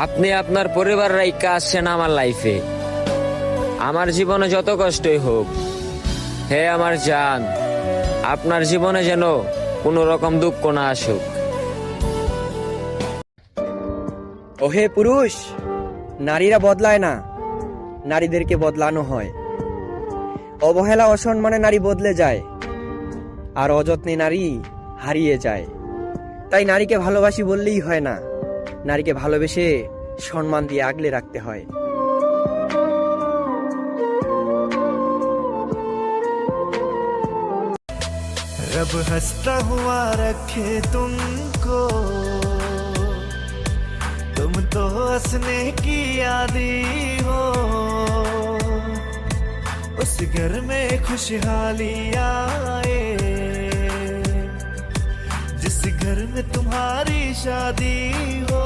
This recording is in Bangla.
আপনি আপনার পরিবার রাইখা আসছেন আমার লাইফে। আমার জীবনে যত কষ্টই হোক, হে আমার জান, আপনার জীবনে যেন কোনো রকম দুঃখ না আসুক। ওহে পুরুষ, নারীরা বদলায় না, নারীদেরকে বদলানো হয়। অবহেলা অসম্মানে নারী বদলে যায়, আর অযত্নে নারী হারিয়ে যায়। তাই নারীকে ভালোবাসি বললেই হয় না, নারীকে ভালোবেসে সম্মান দিয়ে আগলে রাখতে হয়। रब हंसता हुआ रखे तुमको, तुम तो हंसने की आदी हो। उस घर में खुशहाली आए, जिस घर में तुम्हारी शादी हो।